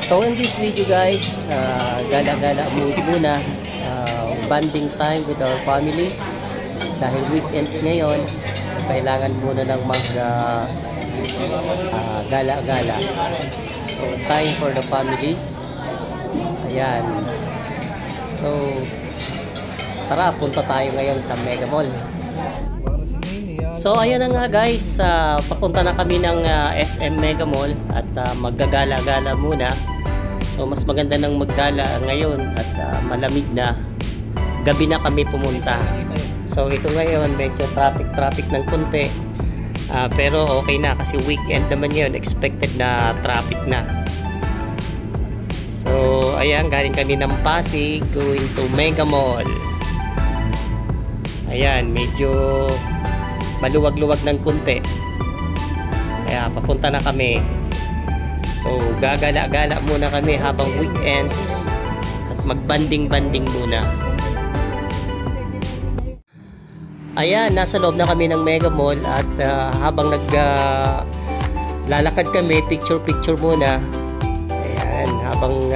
So in this video guys, gala-gala mood muna, bonding time with our family dahil weekends ngayon, so kailangan muna ng mag gala-gala. So time for the family. Ayan. So tara, punta tayo ngayon sa Mega Mall. So ayan na nga guys, papunta na kami ng SM Mega Mall at maggagala-gala muna. So mas maganda nang maggala ngayon at malamig na. Gabi na kami pumunta. So ito ngayon medyo traffic ng konti. Pero okay na kasi weekend naman yun, expected na traffic na. So ayan, galing kami ng Pasig going to Mega Mall. Ayan, medyo maluwag-luwag ng konti. Kaya papunta na kami. So gagala-gala muna kami habang weekends at magbanding-banding muna. Ayan, nasa loob na kami ng Mega Mall at habang lalakad kami, picture-picture muna. Ayan, habang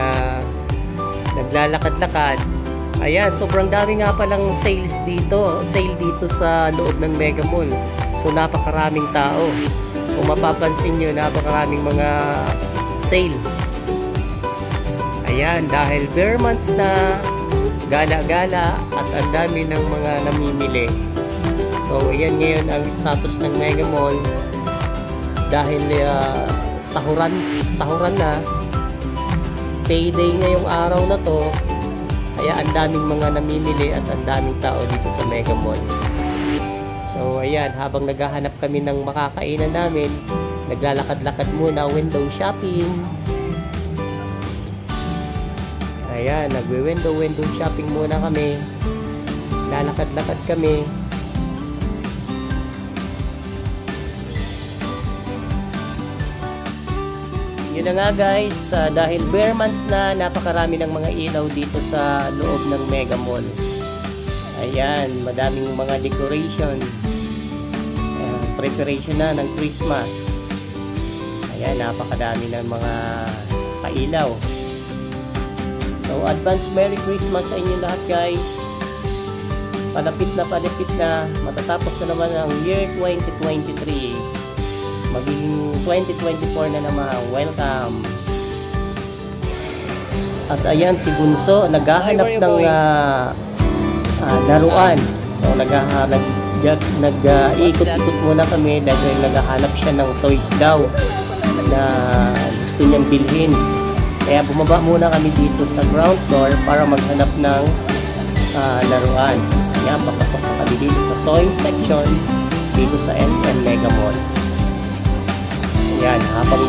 naglalakad-lakad. Ayan, sobrang dami nga palang sale dito sa loob ng Mega Mall. So napakaraming tao. Kung mapapansin nyo, napakaraming mga sale. Ayan, dahil bare months na, gala-gala at ang dami ng mga namimili. So ayan ngayon ang status ng Mega Mall dahil sahuran na, payday ngayong araw na to. Kaya ang daming mga namimili at ang daming tao dito sa Mega Mall. So ayan, habang naghahanap kami ng makakainan namin, naglalakad-lakad muna, window shopping. Ayan, nagwe-window shopping muna kami. Lalakad-lakad kami. Yun na nga guys, dahil bare months na, napakarami ng mga ilaw dito sa loob ng Mega Mall. Ayan, madaming mga decoration. Ayan, preparation na ng Christmas. Ayan, napakadami ng mga pailaw. So advance Merry Christmas sa inyo lahat guys. Palapit na, matatapos na naman ang year 2023. Magiging 2024 na naman. Welcome. At ayan si Bunso, naghahanap ng laruan. So nag-iikot-ikot muna kami dahil naghahanap siya ng toys daw na gusto niyang bilhin. Kaya bumaba muna kami dito sa ground floor para maghanap ng laruan. Ayan, papasok na kami dito sa toy section dito sa SM Mega Mall. Ayan, habang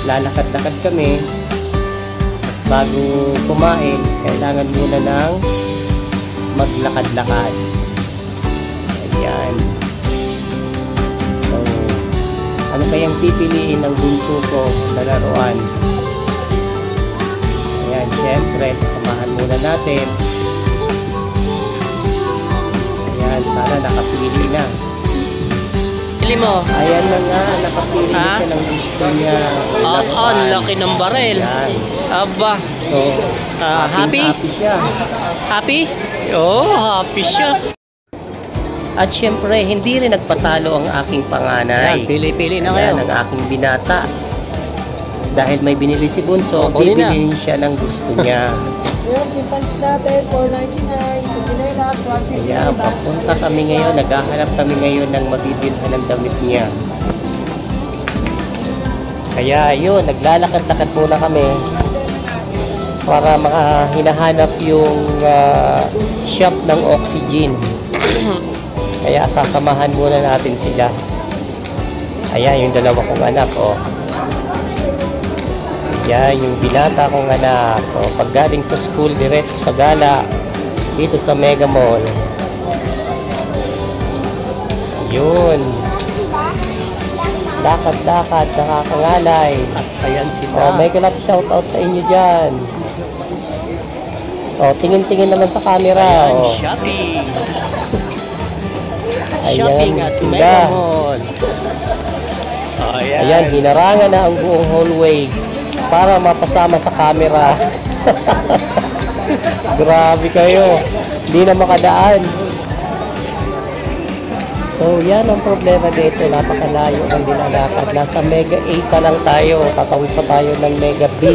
lalakad-lakad kami at bago kumain, kailangan muna ng maglakad-lakad. Ayan. So, ano kayang pipiliin ng bunso ko na laruan? Ayan, syempre, sasamahan muna natin. Ayan, sana nakapili na. Pili mo. Ayan na nga, nakapili na siya ng gusto niya. Ang laki ng barel. Ayan. Aba. So, happy? Happy siya. Happy? Oh, happy siya. At syempre, hindi rin nagpatalo ang aking panganay. Pili-pili na ngayon. Ang aking binata. Dahil may binili si Bunso, bibilin siya ng gusto niya. Yes, yung pants natin, $4.99. Kaya papunta kami ngayon, naghahanap kami ngayon ng mabibilhan ng damit niya. Kaya yun, naglalakad-lakad muna kami para hinahanap yung shop ng oxygen. Kaya sasamahan muna natin sila. Ayan, yung dalawa kong anak, oh. Ayan, yung binata kong anak. Oh, pag galing sa school, diretso sa gala dito sa Mega Mall. Yun. Lakad-lakad, nakakangalay. At ayan sila. Oh, mega love shoutout sa inyo dyan. Oh, tingin-tingin naman sa camera. Ayan, oh. Shopping. Shopping at Mega Mall. Oh, ayan. Ayan, hinarangan na ang buong hallway para mapasama sa camera. Grabe kayo. Hindi na makadaan. So, yan ang problema dito. Napakalayo ang nilalakad. Nasa Mega A pa lang tayo. Tatawid pa tayo ng Mega B.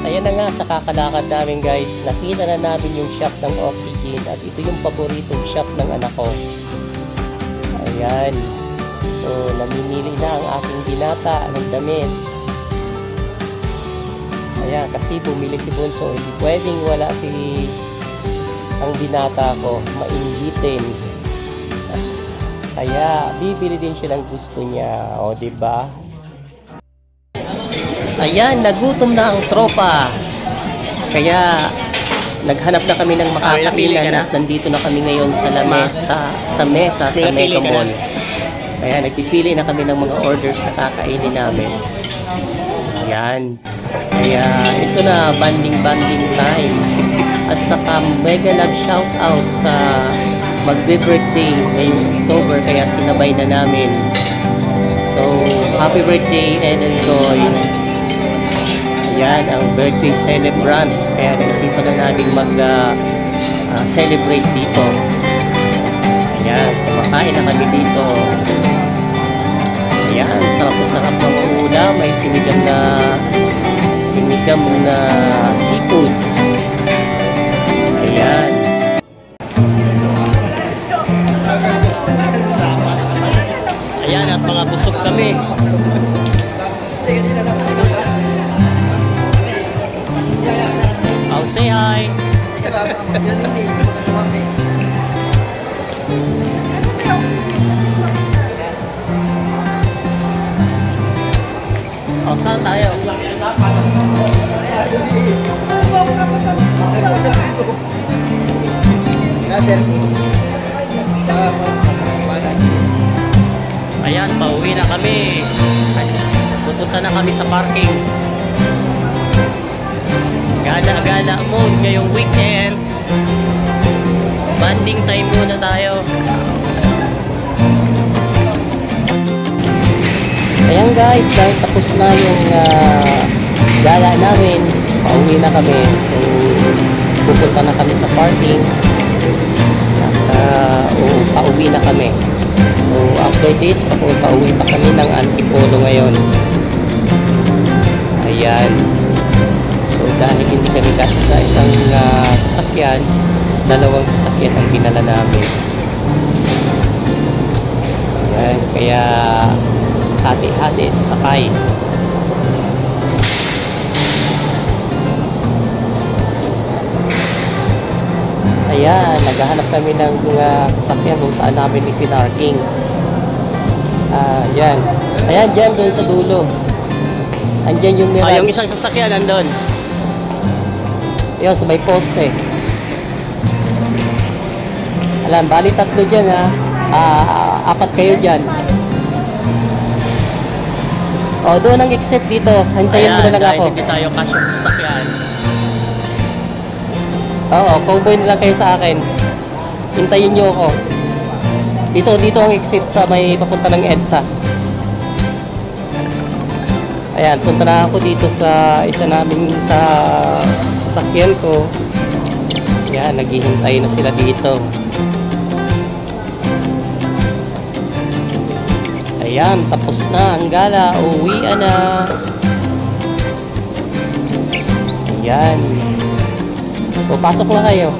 Ayan na nga, sa kakalakad namin guys. Nakita na namin yung shop ng Oxygen. At ito yung paboritong shop ng anak ko. Ayan. So, namimili na ang aking binata ng damit. Ayan, kasi bumili si Bunso. Hindi pwedeng wala si ang binata ko, mainggitin. Kaya bibili din siya ng gusto niya, o di ba? Ayan, nagutom na ang tropa. Kaya naghanap na kami ng makakainan at nandito na kami ngayon sa lamesa, sa mesa sa Mega Mall. Kaya nagpipili na kami ng mga orders na kakainin namin. Ayan. Kaya ito na, banding time. At saka mega love shoutout sa magbe-birthday ngayong October, kaya sinabay na namin. So, happy birthday and enjoy. Ayan, ang birthday celebrant. Kaya naisipan na namin mag-celebrate dito. Ayan, kumakain na kami dito. Ayan, sarap ng ulam. May sinigam na seafoods. Ayan. Ayan, at mga busog kami. I'll say hi. O, saan tayo? Ayan, pauwi na kami. Pupunta na kami sa parking. Gala-gala mode ngayong weekend. Banding time muna tayo. Ayan guys, dahil tapos na yung gala namin, pauwi na kami. So, pupunta na kami sa parking. At pauwi na kami. So, after this, pauwi pa kami ng Antipolo ngayon. Ayan. So, dahil hindi kami kasya sa isang sasakyan, dalawang sasakyan ang dinala namin. Ayan. Kaya, hati-hati sasakay. Ayan, naghahanap kami ng sasakyan kung saan namin ipinarking. Ayan. Ayan, dyan, doon sa dulo. Andyan yung Mirage. Yung isang sasakyan nandun. Ayan, sa may poste. Alam, bali tatlo dyan ha. Apat kayo dyan. O, doon ang exit dito. Hintayin mo na lang ako. Ayan, hindi tayo kasya sa sasakyan. Oo, cowboy na lang kayo sa akin. Hintayin nyo ako. Dito ang exit sa may papunta ng EDSA. Ayan, punta na ako dito sa isa namin sa sasakyan ko. Ayan, naghihintay na sila dito. Ayan, tapos na ang gala. Uwian na. Ayan. So, pasok na kayo.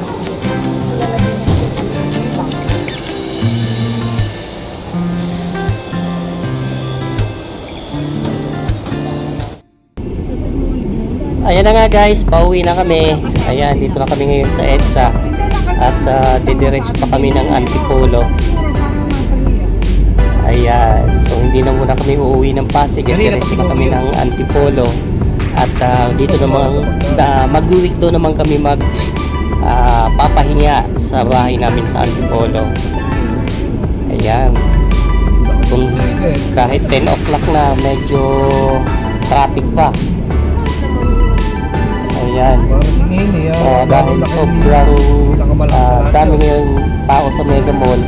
Ayan na nga guys, pauwi na kami. Ayan, dito na kami ngayon sa EDSA. At didiretso pa kami ng Antipolo. Ayan, so hindi na muna kami uuwi ng Pasig. Didiretso na kami ng Antipolo. At dito naman, mag-weekdo naman kami papahinga sa bahay namin sa Antipolo. Ayan. Kung kahit 10 o'clock na, medyo traffic pa. Ayan. Dahil sobrang dami ngayong tao sa Mega Mall.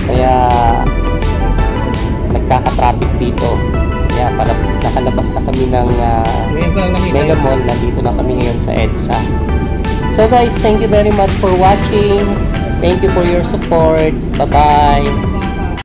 Kaya nagkaka-traffic dito. Yeah, nakalabas na kami ng Ngayon ko lang nakita. Mega Mall. Nandito na kami ngayon sa EDSA. So guys, thank you very much for watching. Thank you for your support. Bye-bye.